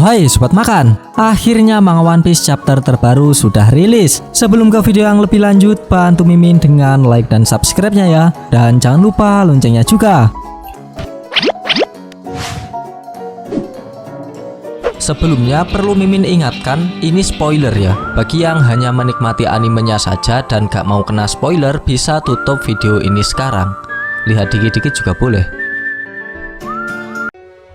Hai Sobat Makan, akhirnya manga One Piece chapter terbaru sudah rilis. Sebelum ke video yang lebih lanjut, bantu Mimin dengan like dan subscribe-nya ya. Dan jangan lupa loncengnya juga. Sebelumnya perlu Mimin ingatkan, ini spoiler ya. Bagi yang hanya menikmati animenya saja dan gak mau kena spoiler, bisa tutup video ini sekarang. Lihat dikit-dikit juga boleh.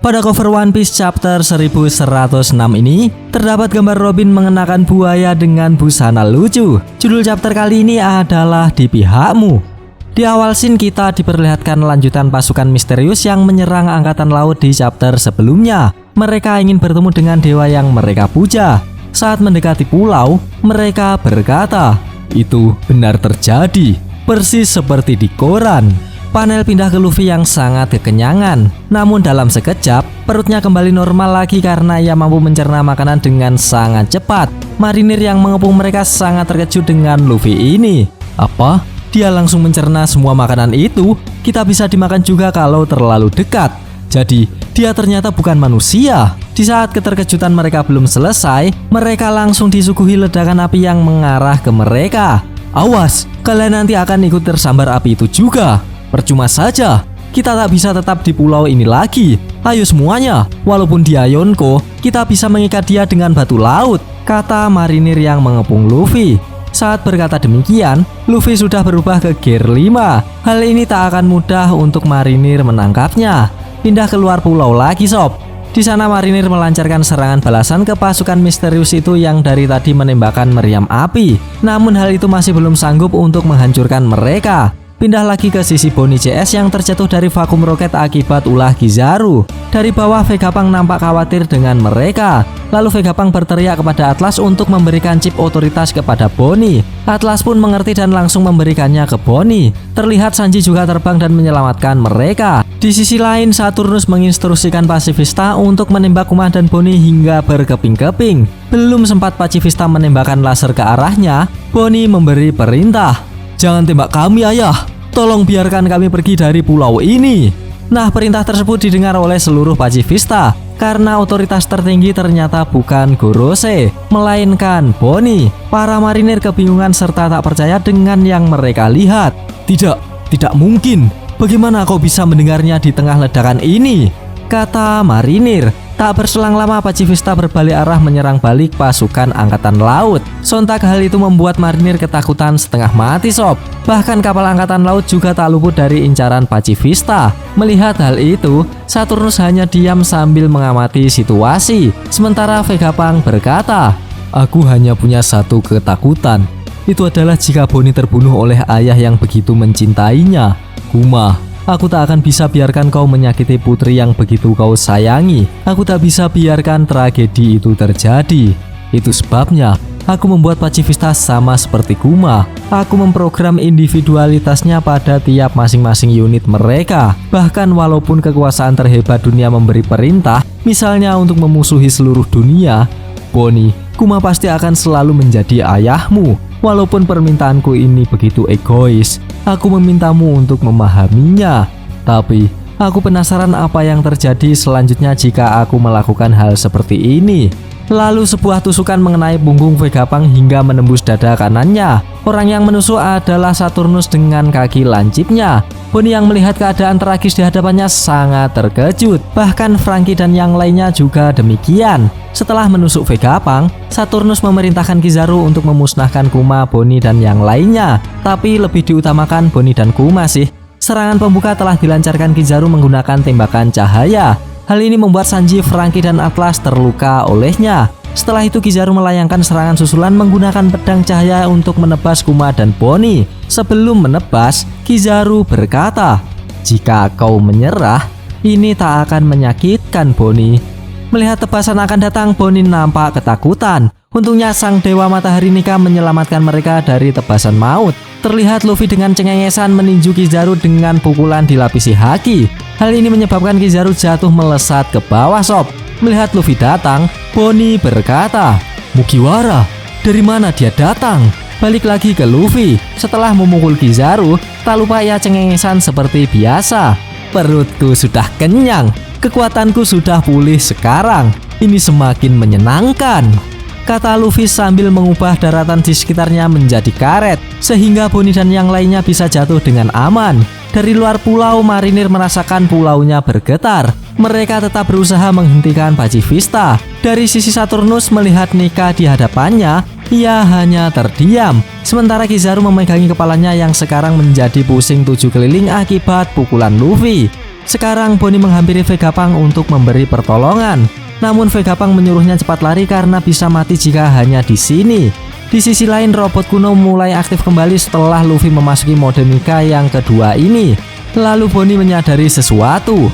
Pada cover One Piece chapter 1106 ini, terdapat gambar Robin mengenakan buaya dengan busana lucu. Judul chapter kali ini adalah Di Pihakmu. Di awal scene kita diperlihatkan lanjutan pasukan misterius yang menyerang angkatan laut di chapter sebelumnya. Mereka ingin bertemu dengan dewa yang mereka puja. Saat mendekati pulau, mereka berkata, "Itu benar terjadi, persis seperti di koran." Panel pindah ke Luffy yang sangat kekenyangan. Namun dalam sekejap, perutnya kembali normal lagi karena ia mampu mencerna makanan dengan sangat cepat. Marinir yang mengepung mereka sangat terkejut dengan Luffy ini. Apa? Dia langsung mencerna semua makanan itu? Kita bisa dimakan juga kalau terlalu dekat. Jadi, dia ternyata bukan manusia. Di saat keterkejutan mereka belum selesai, mereka langsung disuguhi ledakan api yang mengarah ke mereka. Awas, kalian nanti akan ikut tersambar api itu juga. Percuma saja, kita tak bisa tetap di pulau ini lagi. Ayo semuanya, walaupun dia Yonko, kita bisa mengikat dia dengan batu laut, kata marinir yang mengepung Luffy. Saat berkata demikian, Luffy sudah berubah ke gear 5. Hal ini tak akan mudah untuk marinir menangkapnya. Pindah keluar pulau lagi sob. Di sana marinir melancarkan serangan balasan ke pasukan misterius itu yang dari tadi menembakkan meriam api. Namun hal itu masih belum sanggup untuk menghancurkan mereka. Pindah lagi ke sisi Bonnie CS yang terjatuh dari vakum roket akibat ulah Kizaru. Dari bawah Vegapunk nampak khawatir dengan mereka. Lalu Vegapunk berteriak kepada Atlas untuk memberikan chip otoritas kepada Bonnie. Atlas pun mengerti dan langsung memberikannya ke Bonnie. Terlihat Sanji juga terbang dan menyelamatkan mereka. Di sisi lain, Saturnus menginstruksikan Pacifista untuk menembak Kuma dan Bonnie hingga berkeping-keping. Belum sempat Pacifista menembakkan laser ke arahnya, Bonnie memberi perintah. "Jangan tembak kami ayah, tolong biarkan kami pergi dari pulau ini." Nah, perintah tersebut didengar oleh seluruh Pacifista karena otoritas tertinggi ternyata bukan Gorose, melainkan Bonnie. Para marinir kebingungan serta tak percaya dengan yang mereka lihat. Tidak mungkin. Bagaimana kau bisa mendengarnya di tengah ledakan ini? Kata marinir. Tak berselang lama Pacifista berbalik arah menyerang balik pasukan angkatan laut. Sontak hal itu membuat marinir ketakutan setengah mati sob. Bahkan kapal angkatan laut juga tak luput dari incaran Pacifista. Melihat hal itu, Saturnus hanya diam sambil mengamati situasi. Sementara Vegapunk berkata, "Aku hanya punya satu ketakutan. Itu adalah jika Bonnie terbunuh oleh ayah yang begitu mencintainya. Kuma, aku tak akan bisa biarkan kau menyakiti putri yang begitu kau sayangi. Aku tak bisa biarkan tragedi itu terjadi. Itu sebabnya aku membuat Pacifista sama seperti Kuma. Aku memprogram individualitasnya pada tiap masing-masing unit mereka. Bahkan walaupun kekuasaan terhebat dunia memberi perintah, misalnya untuk memusuhi seluruh dunia, Bonnie, Kuma pasti akan selalu menjadi ayahmu. Walaupun permintaanku ini begitu egois, aku memintamu untuk memahaminya. Tapi, aku penasaran apa yang terjadi selanjutnya jika aku melakukan hal seperti ini." Lalu sebuah tusukan mengenai punggung Vegapunk hingga menembus dada kanannya. Orang yang menusuk adalah Saturnus dengan kaki lancipnya. Bonnie yang melihat keadaan tragis di hadapannya sangat terkejut. Bahkan Franky dan yang lainnya juga demikian. Setelah menusuk Vegapunk, Saturnus memerintahkan Kizaru untuk memusnahkan Kuma, Bonnie, dan yang lainnya. Tapi lebih diutamakan Bonnie dan Kuma sih. Serangan pembuka telah dilancarkan Kizaru menggunakan tembakan cahaya. Hal ini membuat Sanji, Franky, dan Atlas terluka olehnya. Setelah itu Kizaru melayangkan serangan susulan menggunakan pedang cahaya untuk menebas Kuma dan Bonnie. Sebelum menebas, Kizaru berkata, "Jika kau menyerah, ini tak akan menyakitkan Bonnie." Melihat tebasan akan datang, Bonnie nampak ketakutan. Untungnya sang dewa matahari nikah menyelamatkan mereka dari tebasan maut. Terlihat Luffy dengan cengengesan meninju Kizaru dengan pukulan dilapisi haki. Hal ini menyebabkan Kizaru jatuh melesat ke bawah sob. Melihat Luffy datang, Bonnie berkata, "Mugiwara, dari mana dia datang?" Balik lagi ke Luffy. Setelah memukul Kizaru, tak lupa ia cengengesan seperti biasa. "Perutku sudah kenyang, kekuatanku sudah pulih sekarang. ini semakin menyenangkan, kata Luffy sambil mengubah daratan di sekitarnya menjadi karet, sehingga Bonnie dan yang lainnya bisa jatuh dengan aman. Dari luar pulau, marinir merasakan pulaunya bergetar. Mereka tetap berusaha menghentikan Pacifista. Dari sisi Saturnus melihat Nika di hadapannya, ia hanya terdiam. Sementara Kizaru memegangi kepalanya yang sekarang menjadi pusing 7 keliling akibat pukulan Luffy. Sekarang Bonnie menghampiri Vegapunk untuk memberi pertolongan. Namun Vegapunk menyuruhnya cepat lari karena bisa mati jika hanya di sini. Di sisi lain, robot kuno mulai aktif kembali setelah Luffy memasuki mode Nika yang kedua ini. Lalu Bonnie menyadari sesuatu.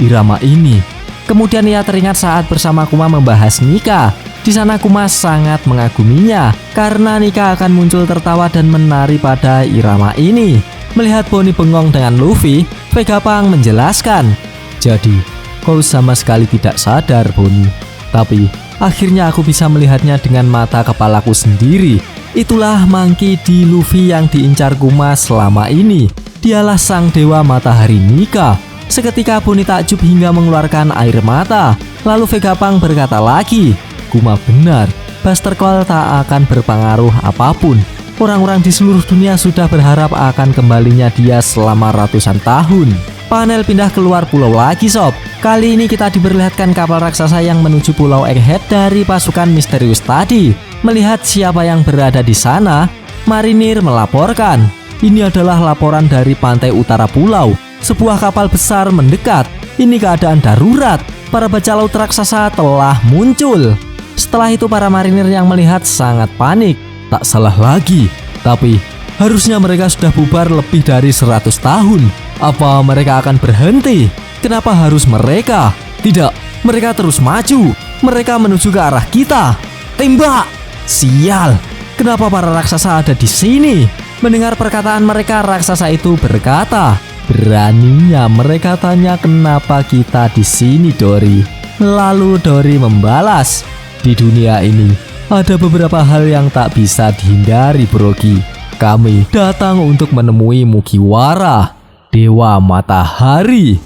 Irama ini. Kemudian ia teringat saat bersama Kuma membahas Nika. Di sana Kuma sangat mengaguminya karena Nika akan muncul tertawa dan menari pada irama ini. Melihat Bonnie bengong dengan Luffy, Vegapunk menjelaskan, "Jadi, kau sama sekali tidak sadar, Bonnie. Tapi akhirnya aku bisa melihatnya dengan mata kepalaku sendiri. Itulah Monkey D. Luffy yang diincar Kuma selama ini. Dialah sang dewa matahari Nika." Seketika Bonnie takjub hingga mengeluarkan air mata. Lalu Vegapunk berkata lagi, "Kuma benar, Buster Call tak akan berpengaruh apapun. Orang-orang di seluruh dunia sudah berharap akan kembalinya dia selama ratusan tahun." Panel pindah keluar pulau lagi, sob. Kali ini kita diperlihatkan kapal raksasa yang menuju pulau Egghead dari pasukan misterius tadi. Melihat siapa yang berada di sana, marinir melaporkan. Ini adalah laporan dari pantai utara pulau. Sebuah kapal besar mendekat. Ini keadaan darurat. Para bajak laut raksasa telah muncul. Setelah itu para marinir yang melihat sangat panik. Tak salah lagi. Tapi harusnya mereka sudah bubar lebih dari 100 tahun. Apa mereka akan berhenti? Kenapa harus mereka? Tidak, mereka terus maju. Mereka menuju ke arah kita. Tembak! Sial! Kenapa para raksasa ada di sini? Mendengar perkataan mereka, raksasa itu berkata, "Beraninya mereka tanya kenapa kita di sini, Dory." Lalu Dory membalas, "Di dunia ini ada beberapa hal yang tak bisa dihindari, Brogy. Kami datang untuk menemui Mugiwara, dewa matahari."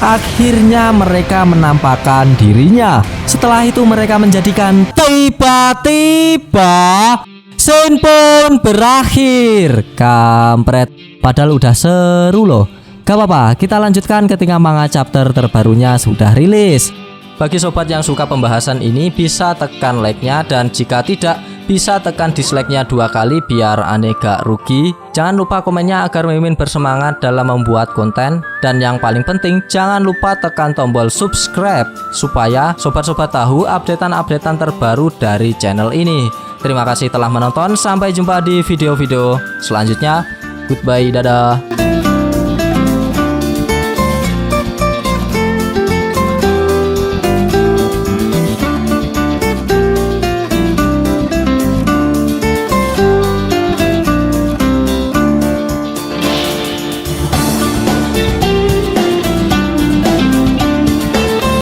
Akhirnya mereka menampakkan dirinya. Setelah itu mereka menjadikan tiba-tiba scene pun berakhir. Kampret. Padahal udah seru loh. Gak apa-apa, kita lanjutkan ketika manga chapter terbarunya sudah rilis. Bagi sobat yang suka pembahasan ini, bisa tekan like-nya, dan jika tidak, bisa tekan dislike-nya 2 kali biar aneh gak rugi. Jangan lupa komennya agar Mimin bersemangat dalam membuat konten. Dan yang paling penting, jangan lupa tekan tombol subscribe supaya sobat-sobat tahu updatean-updatean terbaru dari channel ini. Terima kasih telah menonton, sampai jumpa di video-video selanjutnya. Goodbye, dadah.